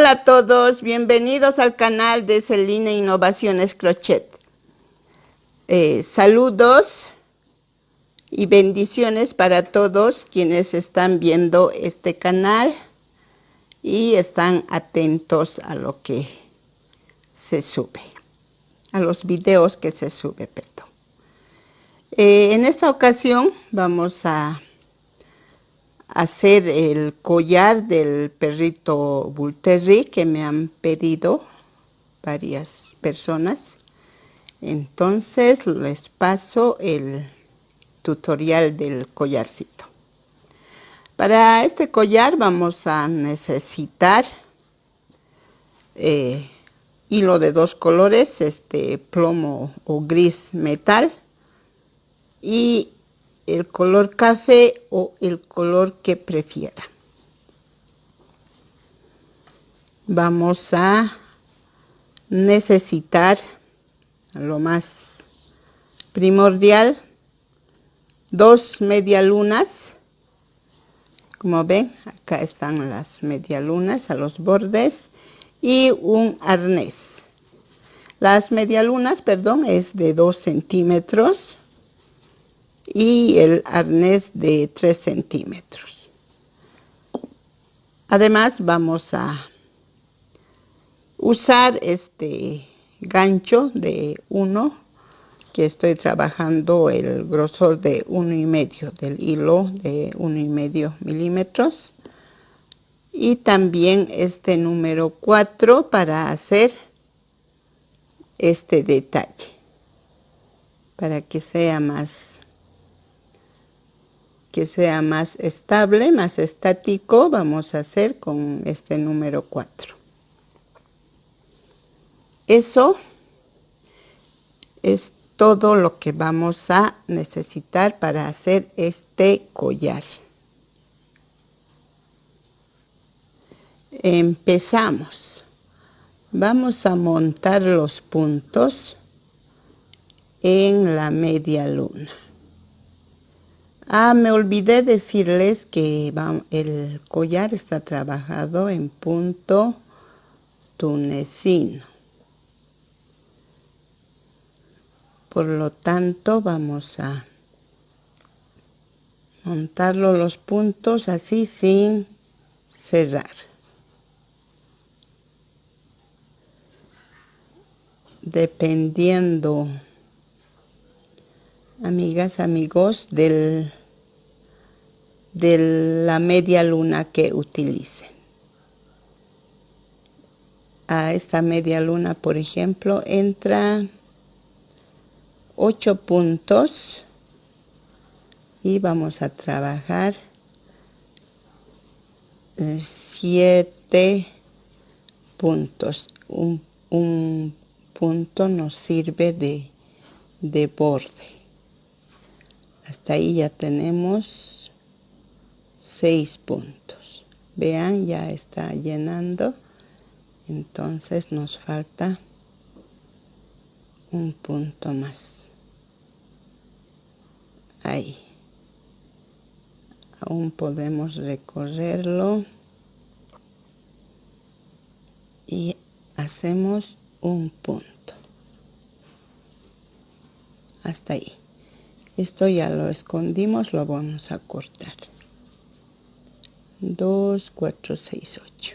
Hola a todos, bienvenidos al canal de Celina Innovaciones Crochet. Saludos y bendiciones para todos quienes están viendo este canal y están atentos a lo que se sube, a los videos que se sube, perdón. En esta ocasión vamos a hacer el collar del perrito Bull Terrier que me han pedido varias personas. Entonces les paso el tutorial del collarcito. Para este collar vamos a necesitar hilo de 2 colores, plomo o gris metal, y el color café o el color que prefiera. Vamos a necesitar lo más primordial, 2 medialunas. Como ven, acá están las medialunas a los bordes y un arnés. Las medialunas, perdón, es de 2 centímetros y el arnés de 3 centímetros. Además vamos a usar este gancho de 1, que estoy trabajando el grosor de 1,5 del hilo de 1,5 milímetros, y también este número 4 para hacer este detalle, para que sea más estable, más estático. Vamos a hacer con este número 4. Eso es todo lo que vamos a necesitar para hacer este collar. Empezamos. Vamos a montar los puntos en la media luna. Me olvidé decirles que el collar está trabajado en punto tunecino. Por lo tanto, vamos a montarlo los puntos así sin cerrar. Dependiendo, amigas, amigos, de la media luna que utilicen. A esta media luna, por ejemplo, entra 8 puntos y vamos a trabajar 7 puntos. Un punto nos sirve de borde. Hasta ahí ya tenemos 6 puntos. Vean, ya está llenando. Entonces nos falta un punto más. Ahí. Aún podemos recorrerlo. Y hacemos un punto. Hasta ahí. Esto ya lo escondimos, lo vamos a cortar. 2, 4, 6, 8.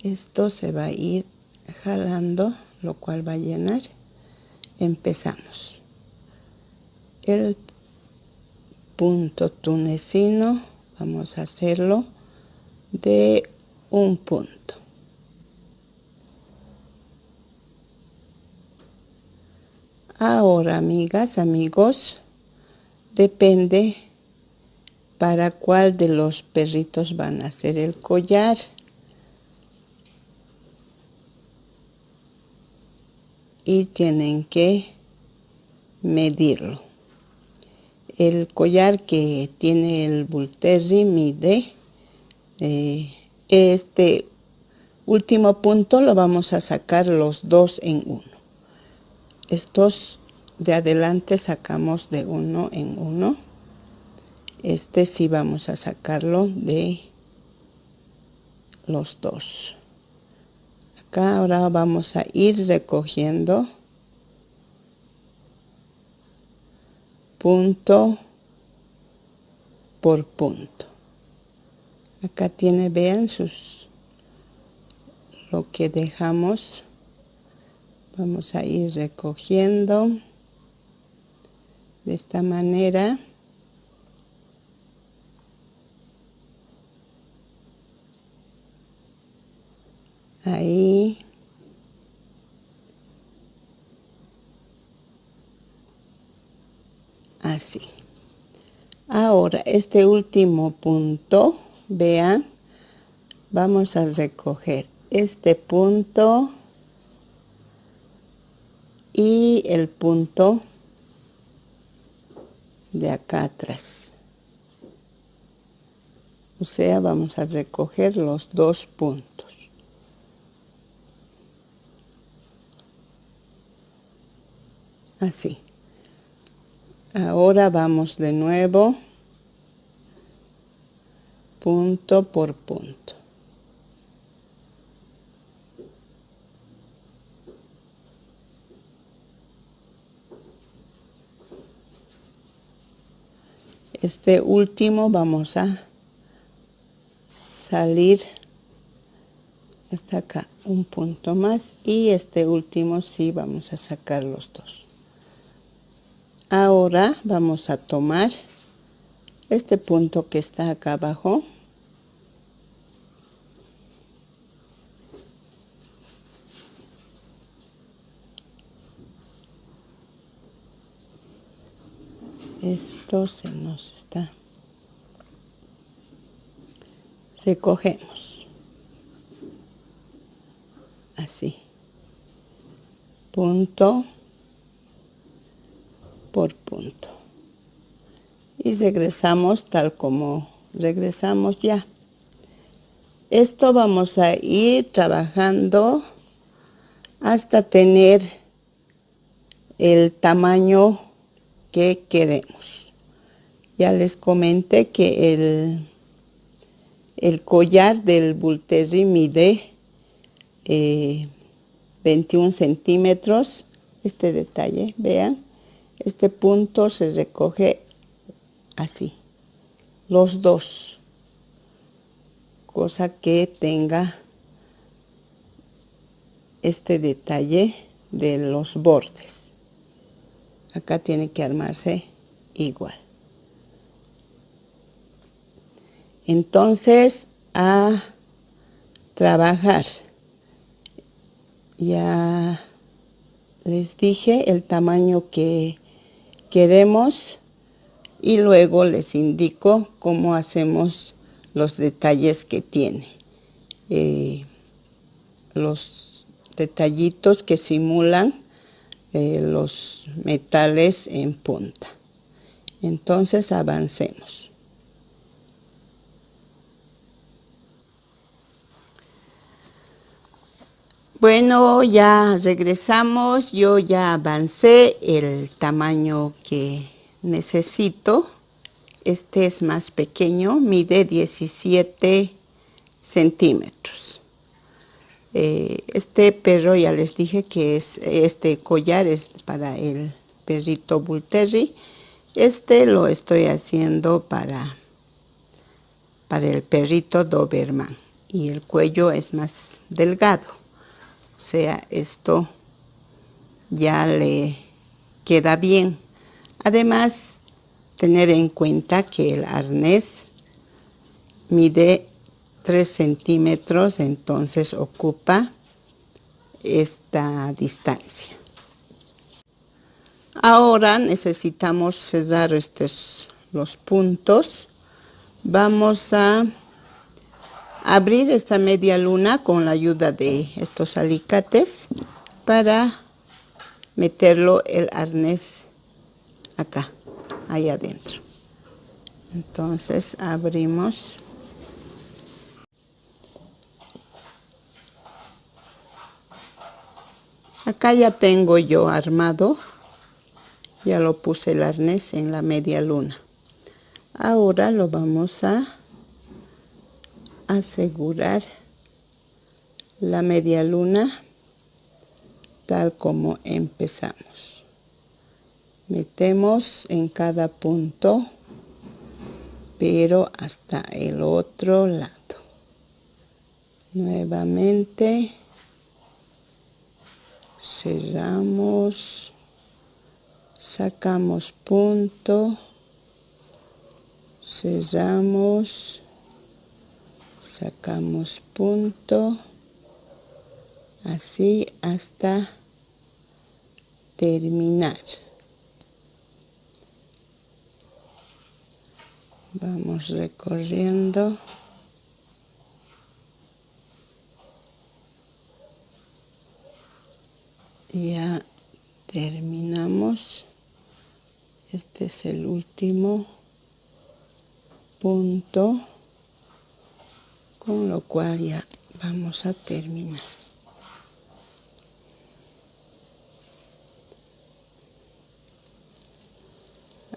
Esto se va a ir jalando, lo cual va a llenar. Empezamos. El punto tunecino vamos a hacerlo de un punto. Ahora, amigas, amigos, depende para cuál de los perritos van a hacer el collar. Y tienen que medirlo. El collar que tiene el Bull Terrier mide, este último punto lo vamos a sacar los 2 en 1. Estos de adelante sacamos de 1 en 1. Este sí vamos a sacarlo de los 2. Acá ahora vamos a ir recogiendo punto por punto. Acá tiene, vean lo que dejamos. Vamos a ir recogiendo de esta manera. Ahí. Así. Ahora este último punto, vean, vamos a recoger este punto y el punto de acá atrás. O sea, vamos a recoger los dos puntos. Así. Ahora vamos de nuevo, punto por punto. Este último vamos a salir hasta acá, un punto más, y este último sí vamos a sacar los dos. Ahora vamos a tomar este punto que está acá abajo. Esto se nos está. Recogemos. Así. Punto por punto. Y regresamos tal como regresamos ya. Esto vamos a ir trabajando hasta tener el tamaño que queremos. Ya les comenté que el collar del Bull Terry mide 21 centímetros. Este detalle, vean, este punto se recoge así, los dos, cosa que tenga este detalle de los bordes. Acá tiene que armarse igual. Entonces, a trabajar. Ya les dije el tamaño que queremos y luego les indico cómo hacemos los detalles que tiene. Los detallitos que simulan los metales en punta. Entonces avancemos. Bueno, ya regresamos. Yo ya avancé el tamaño que necesito. Este es más pequeño, mide 17 centímetros. Este perro ya les dije que este collar es para el perrito Bull Terry. Este lo estoy haciendo para el perrito Doberman. Y el cuello es más delgado. O sea, esto ya le queda bien. Además, tener en cuenta que el arnés mide 3 centímetros, entonces ocupa esta distancia. Ahora necesitamos cerrar los puntos. Vamos a abrir esta media luna con la ayuda de estos alicates para meterlo el arnés acá, ahí adentro. Entonces abrimos. Acá ya tengo yo armado, ya lo puse el arnés en la media luna. Ahora lo vamos a asegurar la media luna tal como empezamos. Metemos en cada punto, pero hasta el otro lado. Nuevamente cerramos, sacamos punto, cerramos, sacamos punto, así hasta terminar. Vamos recorriendo. Ya terminamos. Este es el último punto, con lo cual ya vamos a terminar.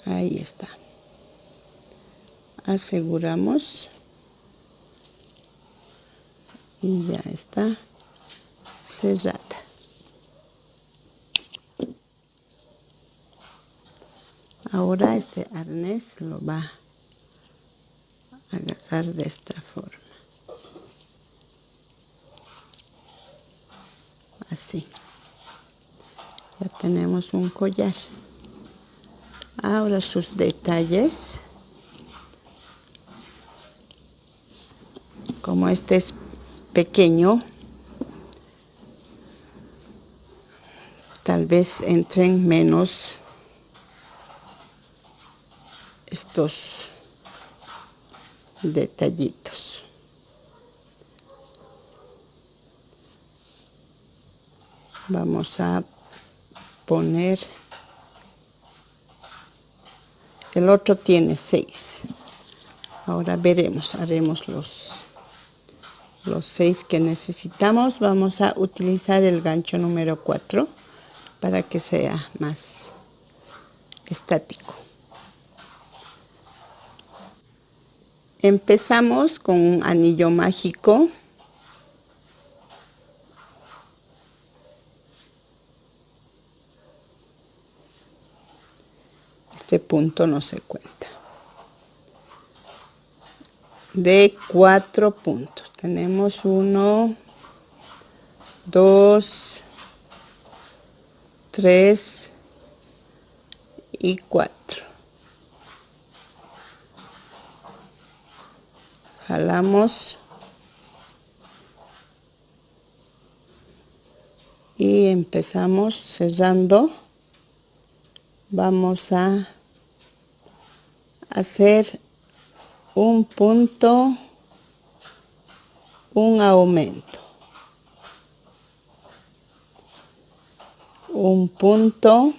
Ahí está. Aseguramos y ya está cerrada. Ahora este arnés lo va a agarrar de esta forma. Así. Ya tenemos un collar. Ahora sus detalles. Como este es pequeño, tal vez entren menos estos detallitos. Vamos a poner, el otro tiene 6. Ahora veremos, haremos los 6 que necesitamos. Vamos a utilizar el gancho número 4 para que sea más estático. Empezamos con un anillo mágico. Este punto no se cuenta. De 4 puntos. Tenemos 1, 2, 3 y 4. Jalamos y empezamos cerrando. Vamos a hacer un punto, un aumento, un punto,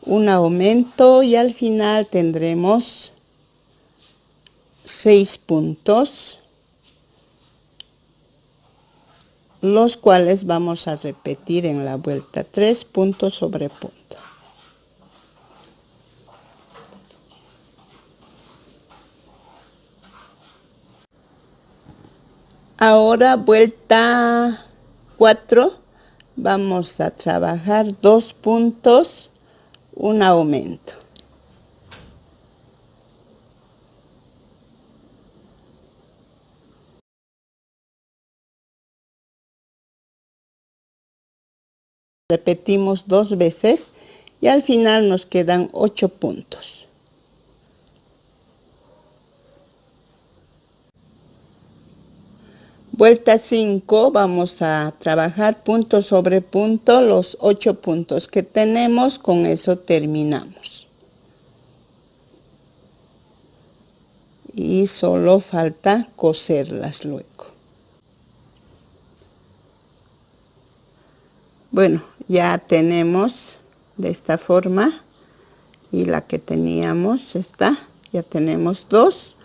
un aumento, y al final tendremos 6 puntos, los cuales vamos a repetir en la vuelta. 3 puntos sobre punto. Ahora vuelta 4, vamos a trabajar 2 puntos, un aumento. Repetimos 2 veces y al final nos quedan 8 puntos. Vuelta 5, vamos a trabajar punto sobre punto, los 8 puntos que tenemos, con eso terminamos. Y solo falta coserlas luego. Bueno, ya tenemos de esta forma, y la que teníamos está, ya tenemos 2.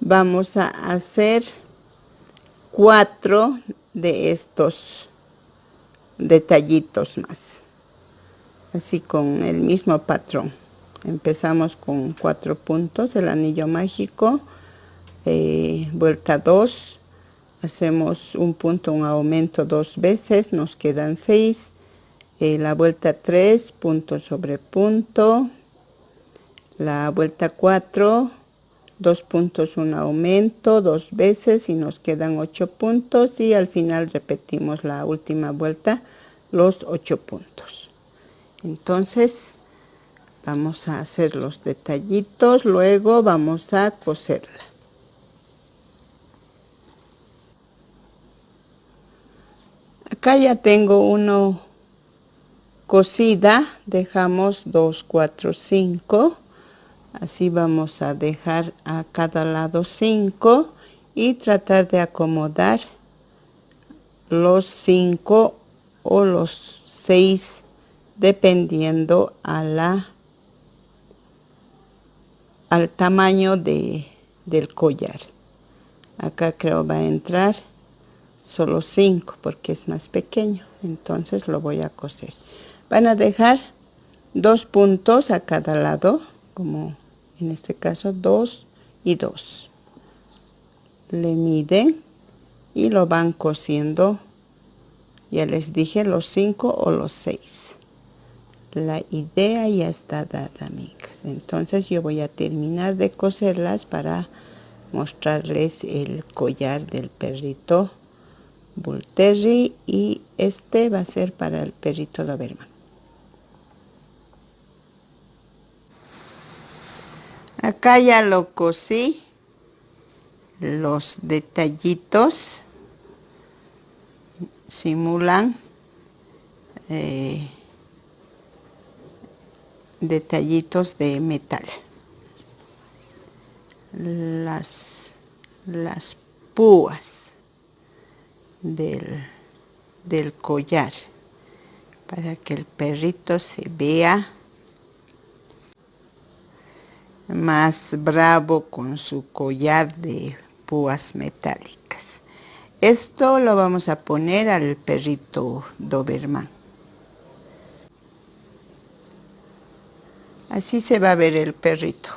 Vamos a hacer 4 de estos detallitos más, así con el mismo patrón. Empezamos con 4 puntos, el anillo mágico, vuelta 2, hacemos un punto, un aumento 2 veces, nos quedan 6, la vuelta 3, punto sobre punto, la vuelta 4, 2 puntos, un aumento 2 veces y nos quedan 8 puntos, y al final repetimos la última vuelta los 8 puntos. Entonces vamos a hacer los detallitos, luego vamos a coserla. Acá ya tengo uno cosida, dejamos 2, 4, 5, así vamos a dejar a cada lado 5 y tratar de acomodar los 5 o los 6 dependiendo al tamaño del collar. Acá creo va a entrar solo 5 porque es más pequeño, entonces lo voy a coser. Van a dejar 2 puntos a cada lado, como en este caso 2 y 2. Le miden y lo van cosiendo, ya les dije, los 5 o los 6. La idea ya está dada, amigas. Entonces yo voy a terminar de coserlas para mostrarles el collar del perrito Bull Terrier, y este va a ser para el perrito Doberman. Acá ya lo cosí, los detallitos simulan detallitos de metal. Las púas del collar, para que el perrito se vea más bravo con su collar de púas metálicas. Esto lo vamos a poner al perrito Doberman. Así se va a ver el perrito.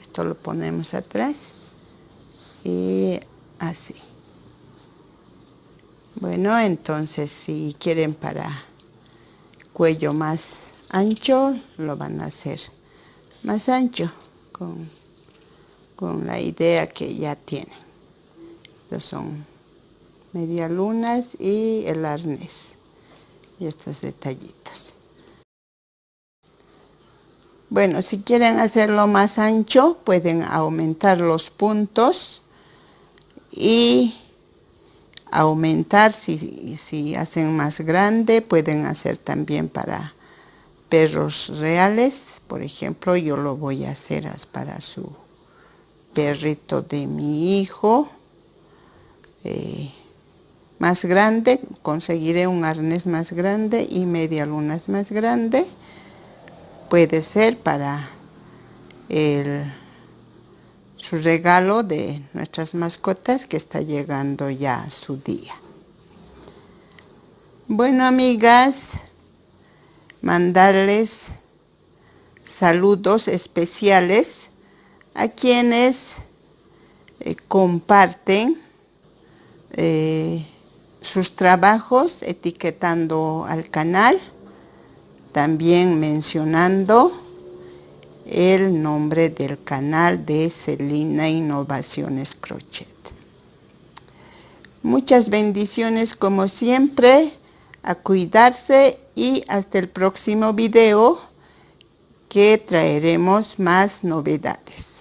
Esto lo ponemos atrás y así. Bueno, entonces si quieren para cuello más ancho, lo van a hacer más ancho con la idea que ya tienen. Estos son medialunas y el arnés y estos detallitos. Bueno, si quieren hacerlo más ancho, pueden aumentar los puntos y aumentar, si hacen más grande, pueden hacer también para perros reales. Por ejemplo, yo lo voy a hacer para su perrito de mi hijo más grande. Conseguiré un arnés más grande y medialunas más grande. Puede ser para su regalo de nuestras mascotas, que está llegando ya su día. Bueno, amigas, mandarles saludos especiales a quienes comparten sus trabajos etiquetando al canal, también mencionando el nombre del canal de Celina Innovaciones Crochet. Muchas bendiciones como siempre, a cuidarse y hasta el próximo video, que traeremos más novedades.